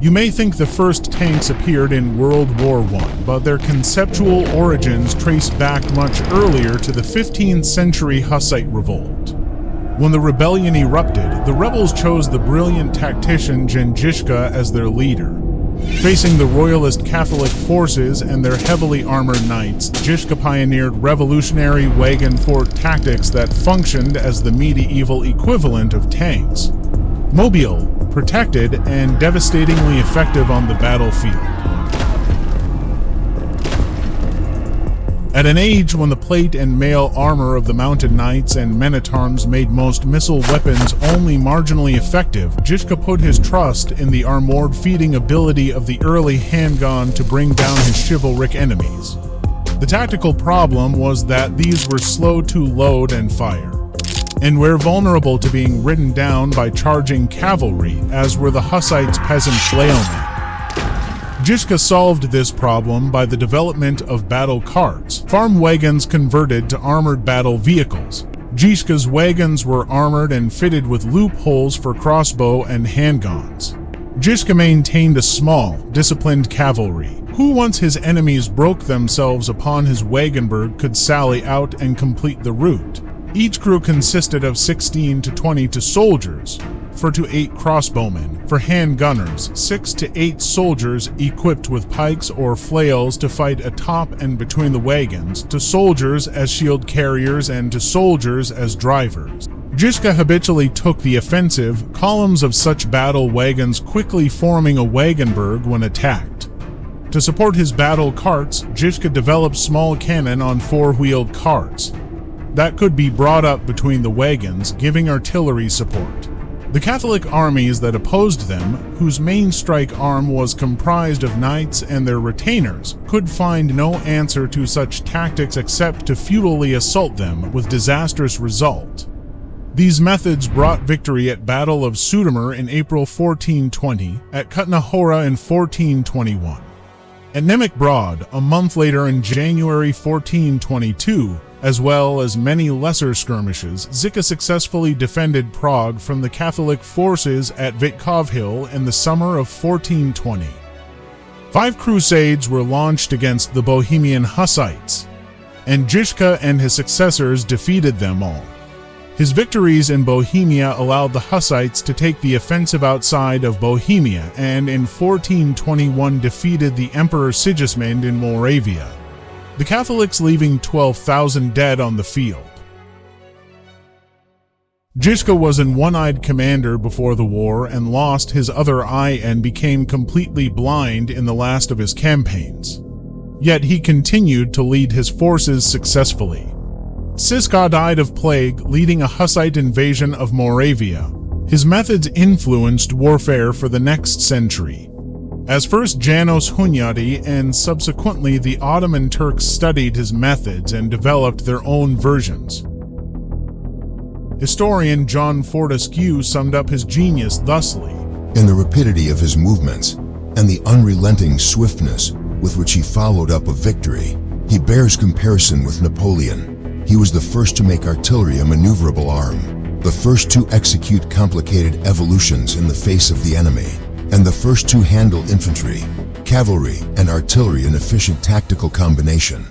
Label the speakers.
Speaker 1: You may think the first tanks appeared in World War I, but their conceptual origins trace back much earlier to the 15th century Hussite revolt. When the rebellion erupted, the rebels chose the brilliant tactician Jan Žižka as their leader. Facing the royalist Catholic forces and their heavily armored knights, Žižka pioneered revolutionary wagon fort tactics that functioned as the medieval equivalent of tanks. Mobile, protected, and devastatingly effective on the battlefield. At an age when the plate and mail armor of the mounted knights and men-at-arms made most missile weapons only marginally effective, Žižka put his trust in the armored feeding ability of the early handgun to bring down his chivalric enemies. The tactical problem was that these were slow to load and fire, and were vulnerable to being ridden down by charging cavalry, as were the Hussites' peasant flailmen. Žižka solved this problem by the development of battle carts, farm wagons converted to armored battle vehicles. Žižka's wagons were armored and fitted with loopholes for crossbow and handguns. Žižka maintained a small, disciplined cavalry, who once his enemies broke themselves upon his wagonburg could sally out and complete the route. Each crew consisted of 16 to 22 soldiers, 4 to 8 crossbowmen, for handgunners, 6 to 8 soldiers equipped with pikes or flails to fight atop and between the wagons, to soldiers as shield carriers and to soldiers as drivers. Žižka habitually took the offensive, columns of such battle wagons quickly forming a wagonburg when attacked. To support his battle carts, Žižka developed small cannon on 4-wheeled carts that could be brought up between the wagons, giving artillery support. The Catholic armies that opposed them, whose main strike arm was comprised of knights and their retainers, could find no answer to such tactics except to futilely assault them, with disastrous result. These methods brought victory at Battle of Sutomir in April 1420, at Kutna Hora in 1421. At Nemec Broad, a month later in January 1422, as well as many lesser skirmishes, Žižka successfully defended Prague from the Catholic forces at Vitkov Hill in the summer of 1420. 5 crusades were launched against the Bohemian Hussites, and Žižka and his successors defeated them all. His victories in Bohemia allowed the Hussites to take the offensive outside of Bohemia and in 1421 defeated the Emperor Sigismund in Moravia, the Catholics leaving 12,000 dead on the field. Žižka was an one-eyed commander before the war and lost his other eye and became completely blind in the last of his campaigns. Yet he continued to lead his forces successfully. Žižka died of plague, leading a Hussite invasion of Moravia. His methods influenced warfare for the next century, as first Janos Hunyadi and subsequently the Ottoman Turks studied his methods and developed their own versions. Historian John Fortescue summed up his genius thusly:
Speaker 2: "In the rapidity of his movements and the unrelenting swiftness with which he followed up a victory, he bears comparison with Napoleon. He was the first to make artillery a maneuverable arm, the first to execute complicated evolutions in the face of the enemy, and the first to handle infantry, cavalry, and artillery in efficient tactical combination.